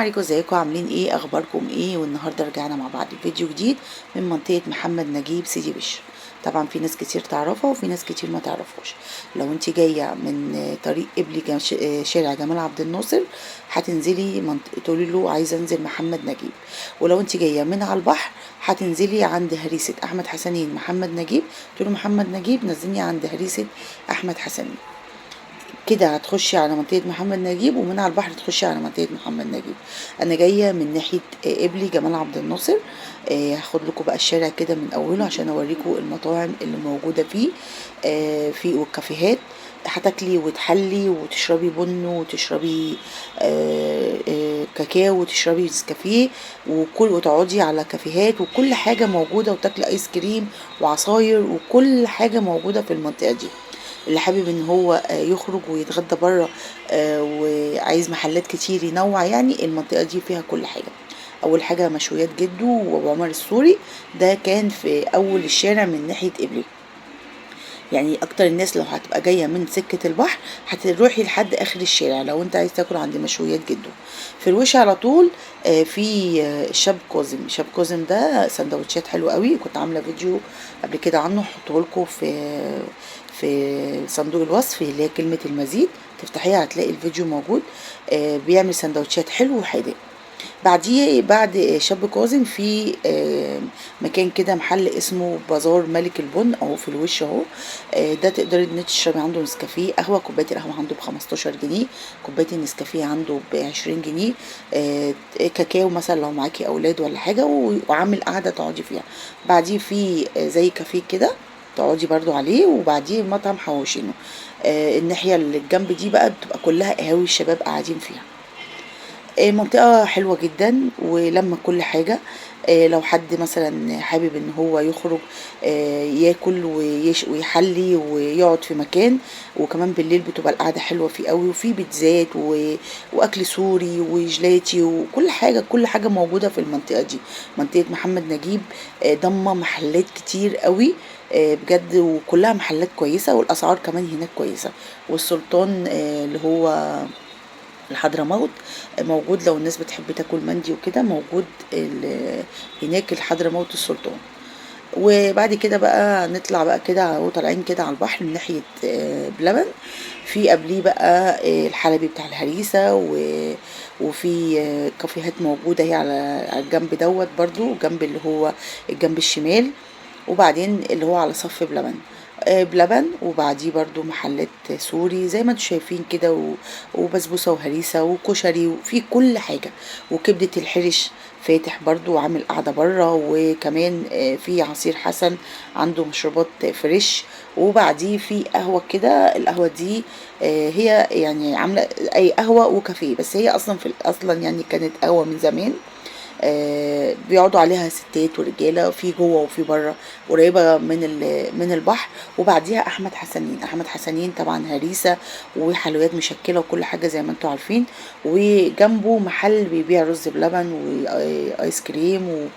عليكم، ازيكم؟ عاملين ايه؟ اخباركم ايه؟ والنهارده رجعنا مع بعض فيديو جديد من منطقه محمد نجيب سيدي بشر. طبعا في ناس كتير تعرفها وفي ناس كتير ما تعرفوش. لو انت جايه من طريق قبلي شارع جمال عبد الناصر، هتنزلي تقولي له عايزه انزل محمد نجيب. ولو انت جايه من على البحر هتنزلي عند هريسه احمد حسنين محمد نجيب، تقولي محمد نجيب نزلني عند هريسه احمد حسنين. كده هتخشي على منطقة محمد نجيب، ومن على البحر تخشي على منطقة محمد نجيب. انا جاية من ناحية قبلي جمال عبد الناصر. هاخد لكم بقى الشارع كده من اوله عشان اوريكم المطاعم اللي موجودة فيه، في والكافيهات. هتاكلي وتحلي وتشربي بن وتشربي كاكاو وتشربي نسكافيه وتقعدي على كافيهات، وكل حاجة موجودة، وتاكلي ايس كريم وعصاير، وكل حاجة موجودة في المنطقة دي. اللي حابب ان هو يخرج ويتغدى بره وعايز محلات كتير ينوع، يعني المنطقة دي فيها كل حاجة. اول حاجة مشويات جدو وعمر السوري، ده كان في اول الشارع من ناحية قبلي. يعني اكتر الناس لو هتبقى جايه من سكه البحر هتروحي لحد اخر الشارع لو انت عايز تاكل عند مشويات جدو. في الوش على طول في الشاب كاظم. الشاب كاظم ده سندوتشات حلوه قوي، كنت عامله فيديو قبل كده عنه، هحطه لكم في صندوق الوصف اللي هي كلمه المزيد، تفتحيها هتلاقي الفيديو موجود. بيعمل سندوتشات حلو وحادق. بعديه بعد شاب كاظم في مكان كده، محل اسمه بازار ملك البن اهو في الوش اهو. ده تقدري ان تشربي عنده نسكافيه قهوه، كوبايه القهوه عنده ب15 جنيه، كوبايه النسكافيه عنده ب20 جنيه. كاكاو مثلا لو معاكي اولاد ولا حاجه، وعامل قاعده تقعدي فيها. بعديه في زي كافيه كده تقعدي برضو عليه، وبعديه مطعم حواوشينو. الناحيه اللي الجنب دي بقى بتبقى كلها قهاوي الشباب قاعدين فيها. منطقة حلوة جدا ولما كل حاجة. لو حد مثلا حابب ان هو يخرج ياكل ويحلي ويقعد في مكان، وكمان بالليل بتبقى القعدة حلوة فيه قوي، وفي بيتزات واكل سوري وجلاتي وكل حاجة، كل حاجة موجودة في المنطقة دي. منطقة محمد نجيب ضمة محلات كتير قوي بجد، وكلها محلات كويسة، والاسعار كمان هناك كويسة. والسلطان اللي هو الحضرموت موجود، لو الناس بتحب تاكل مندي وكده موجود هناك الحضرموت السلطان. وبعد كده بقى نطلع بقى كده وطالعين كده على البحر من ناحية بلبن. في قبليه بقى الحلبي بتاع الهريسة وفي كافيهات موجودة هي على الجنب دوت برضو، جنب اللي هو الجنب الشمال، وبعدين اللي هو على صف بلبن. بلبن، وبعديه برضو محلات سوري زي ما انتم شايفين كده وبسبوسة وهريسة وكشري، وفي كل حاجة. وكبدة الحرش فاتح برضو وعامل قاعدة برا، وكمان في عصير حسن عنده مشروبات فريش. وبعديه في قهوة كده، القهوة دي هي يعني عاملة اي قهوة وكافيه، بس هي اصلا اصلا يعني كانت قهوة من زمان. بيقعدوا عليها ستات ورجاله، في جوه وفي بره، قريبه من البحر. وبعديها احمد حسنين. احمد حسنين طبعا هريسه وحلويات مشكله وكل حاجه زي ما انتم عارفين، وجنبه محل بيبيع رز بلبن وايس كريم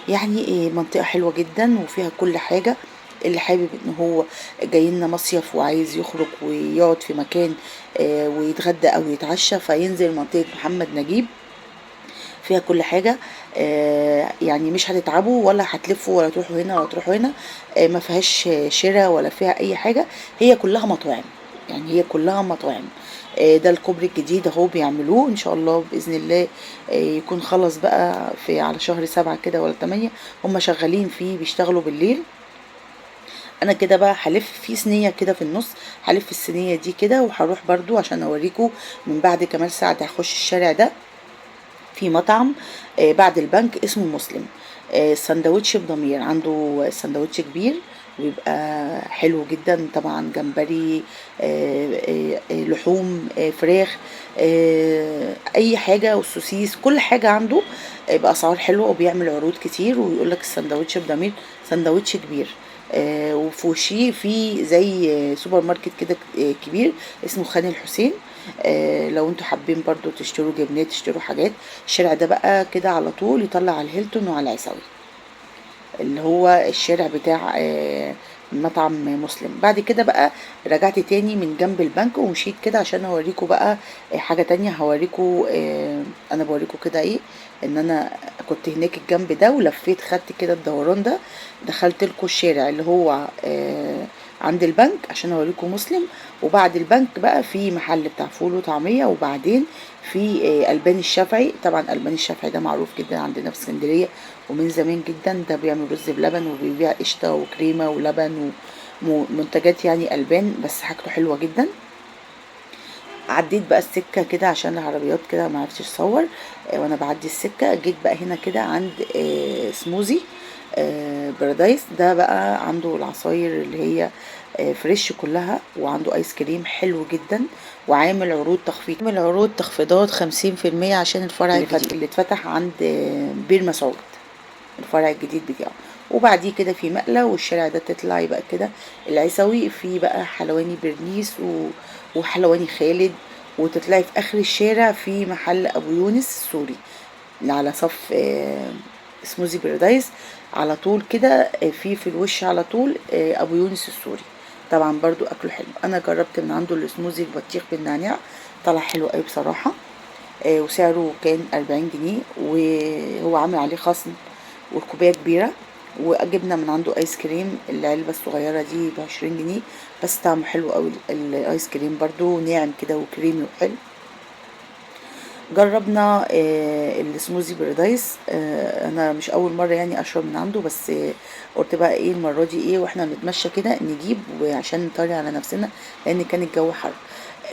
يعني منطقه حلوه جدا وفيها كل حاجه. اللي حابب ان هو جاي لنا مصيف وعايز يخرج ويقعد في مكان ويتغدى او يتعشى، فينزل منطقه محمد نجيب، فيها كل حاجة. يعني مش هتتعبوا ولا هتلفوا ولا تروحوا هنا ولا تروحوا هنا. ما فيهاش شراء ولا فيها اي حاجة، هي كلها مطاعم، يعني هي كلها مطاعم. ده الكوبري الجديد اهو بيعملوه ان شاء الله باذن الله، يكون خلص بقى في على شهر 7 كده ولا 8. هم شغالين فيه بيشتغلوا بالليل. انا كده بقى هلف في صينيه كده في النص، هلف الصينيه دي كده وهروح برضو عشان اوريكم. من بعد كمال سعد هخش الشارع ده في مطعم بعد البنك اسمه مسلم. سندوتش بضمير، عنده سندوتش كبير ويبقى حلو جدا، طبعا جمبري لحوم فراخ اي حاجه، والسوسيس كل حاجه عنده باسعار حلوه، وبيعمل عروض كتير، ويقول لك السندوتش بضمير سندوتش كبير. وفي وشيه في زي سوبر ماركت كده كبير اسمه خان الحسين. لو انتوا حابين برضو تشتروا جبنات تشتروا حاجات. الشارع ده بقى كده على طول يطلع على الهيلتون وعلى العيساوي، اللي هو الشارع بتاع مطعم مسلم. بعد كده بقى رجعت تاني من جنب البنك ومشيت كده عشان اوريكم بقى حاجة تانية. هوريكم انا بوريكم كده ايه، ان انا كنت هناك الجنب ده ولفيت خدت كده الدوران ده، دخلت لكم الشارع اللي هو عند البنك عشان اوريكم مسلم. وبعد البنك بقى في محل بتاع فول وطعمية، وبعدين في الباني الشافعي. طبعا الباني الشافعي ده معروف جدا عندنا في اسكندرية ومن زمان جدا، ده بيعمل رز بلبن وبيبيع قشطة وكريمة ولبن ومنتجات يعني ألبان، بس حاجته حلوة جدا. عديت بقى السكة كده عشان العربيات كده ما عرفتش اصور. وانا بعدي السكة جيت بقى هنا كده عند سموزي بارادايس. ده بقى عنده العصاير اللي هي فريش كلها، وعنده ايس كريم حلو جدا، وعامل عروض تخفيض، عامل عروض تخفيضات 50% عشان الفرع الجديد اللي اتفتح عند بير مسعود، الفرع الجديد بتاعه. وبعديه كده في مقلة، والشارع ده تطلعي بقى كده العيسوي، في بقى حلواني برنيس وحلواني خالد. وتطلعي في اخر الشارع في محل ابو يونس السوري اللي على صف سموزي بارادايس على طول كده. في الوش على طول ابو يونس السوري. طبعا برضو اكله حلو. انا جربت من عنده السموزي البطيخ بالنعناع، طلع حلو قوي بصراحة. وسعره كان 40 جنيه، وهو عامل عليه خصم، والكوباية كبيرة. وجبنا من عنده ايس كريم العلبة الصغيرة دي ب20 جنيه، بس طعمه حلو قوي الايس كريم، برضو ناعم كده وكريمي وحلو. جربنا السموزي بارادايس. انا مش اول مره يعني اشرب من عنده، بس قلت بقى ايه المره دي ايه واحنا بنتمشى كده نجيب وعشان نطري على نفسنا، لان كان الجو حر.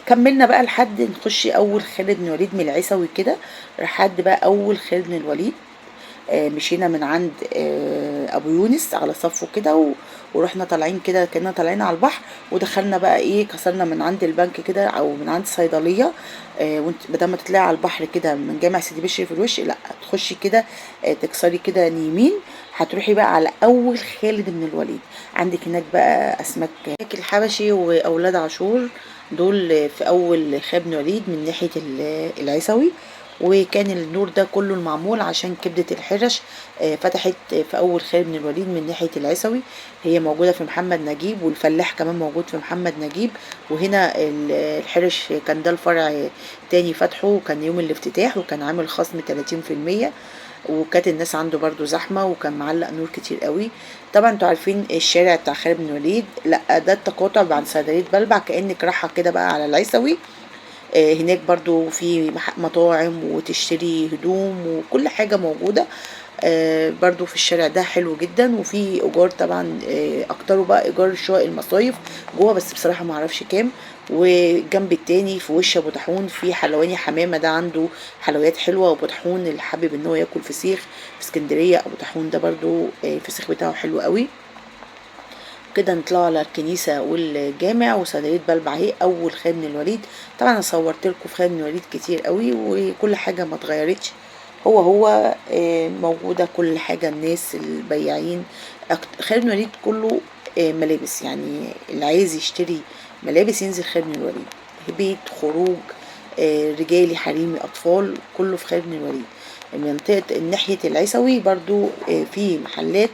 كملنا بقى لحد نخش اول خالد بن وليد من العيسوي كده، لحد بقى اول خالد بن الوليد. مشينا من عند ابو يونس على صفه كده ورحنا طالعين كده كنا طالعين على البحر، ودخلنا بقى ايه كسرنا من عند البنك كده او من عند صيدليه. وانت بدل ما تطلعي على البحر كده من جامع سيدي بشر في الوش، لا تخشي كده تكسري كده يمين، هتروحي بقى على اول خالد بن الوليد. عندك هناك بقى اسماك الحبشي واولاد عاشور، دول في اول خالد بن الوليد من ناحيه العيسوي. وكان النور ده كله المعمول عشان كبدة الحرش فتحت في أول خالد بن الوليد من ناحية العيسوي. هي موجودة في محمد نجيب، والفلاح كمان موجود في محمد نجيب. وهنا الحرش كان ده الفرع تاني فتحه، وكان يوم الافتتاح وكان عامل خصم 30%. وكانت الناس عنده برضو زحمة، وكان معلق نور كتير قوي. طبعا انتوا عارفين الشارع بتاع خالد بن الوليد، لا ده التقاطع بعد صيدلية بلبع، كأنك رايحة كده بقى على العيسوي. هناك برضو في مطاعم وتشتري هدوم وكل حاجة موجودة. برضو في الشارع ده حلو جدا، وفي ايجار طبعا اكتره بقى ايجار شقق المصايف جوه، بس بصراحة ما اعرفش كام. وجنب التاني في وش ابو طاحون في حلواني حمامة، ده عنده حلويات حلوة. وابو طاحون اللي حابب ان هو ياكل فسيخ في اسكندرية، ابو طاحون ده برضو الفسيخ بتاعه حلو قوي. كده نطلعوا على الكنيسة والجامع وصيدلية بلبع اهي أول خالد بن الوليد. طبعا أنا صورت لكم في خالد بن الوليد كتير قوي، وكل حاجة ما اتغيرتش، هو موجودة كل حاجة. الناس البياعين خالد بن الوليد كله ملابس، يعني اللي عايز يشتري ملابس ينزل خالد بن الوليد، بيت خروج رجالي حريمي أطفال كله في خالد بن الوليد. منطقة ناحية العيسوي برضو في محلات،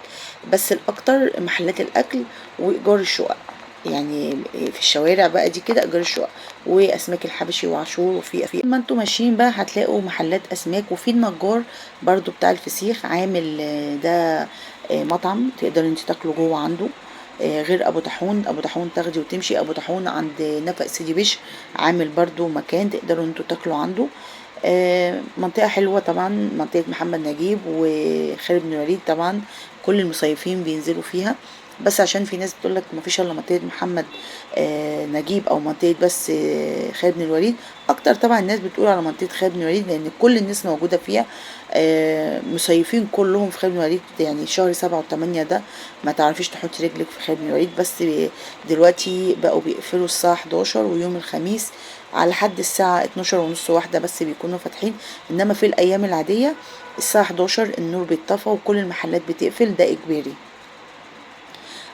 بس الأكتر محلات الأكل وإيجار الشقق، يعني في الشوارع بقى دي كده إيجار الشقق. وأسماك الحبشي وعاشور. وفي ما انتوا ماشيين بقى هتلاقوا محلات أسماك، وفي النجار برضو بتاع الفسيخ عامل ده مطعم تقدروا انت تاكلوا جوه عنده. غير ابو طاحون، ابو طاحون تاخدي وتمشي. ابو طاحون عند نفق سيدي بشر عامل برضو مكان تقدروا انتوا تاكلوا عنده. منطقة حلوة طبعا، منطقة محمد نجيب وخالد بن الوليد طبعا كل المصيفين بينزلوا فيها. بس عشان في ناس بتقولك مفيش الا منطقة محمد نجيب او منطقة بس خالد بن الوليد. اكتر طبعا الناس بتقول على منطقة خالد بن الوليد لان كل الناس موجودة فيها. مصيفين كلهم في خالد بن الوليد، يعني شهر 7 و8 ده ما تعرفيش تحطي رجلك في خالد بن الوليد. بس دلوقتي بقوا بيقفلوا الساعة 11، ويوم الخميس على حد الساعة 12:30 واحدة بس بيكونوا فاتحين. انما في الايام العادية الساعة 11 النور بيتطفى وكل المحلات بتقفل، ده اجباري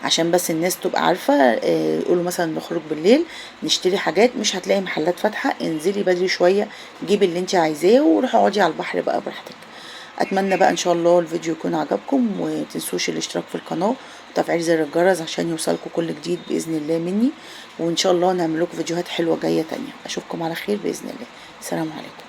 عشان بس الناس تبقى عارفة. يقولوا مثلا نخرج بالليل نشتري حاجات مش هتلاقي محلات فاتحة، انزلي بدري شوية جيبي اللي انت عايزاه وروحي اقعدي على البحر بقى براحتك. اتمنى بقى ان شاء الله الفيديو يكون عجبكم، ومتنسوش الاشتراك في القناه وتفعيل زر الجرس عشان يوصلكم كل جديد باذن الله مني، وان شاء الله نعمل لكم فيديوهات حلوه جايه تانية. اشوفكم على خير باذن الله. السلام عليكم.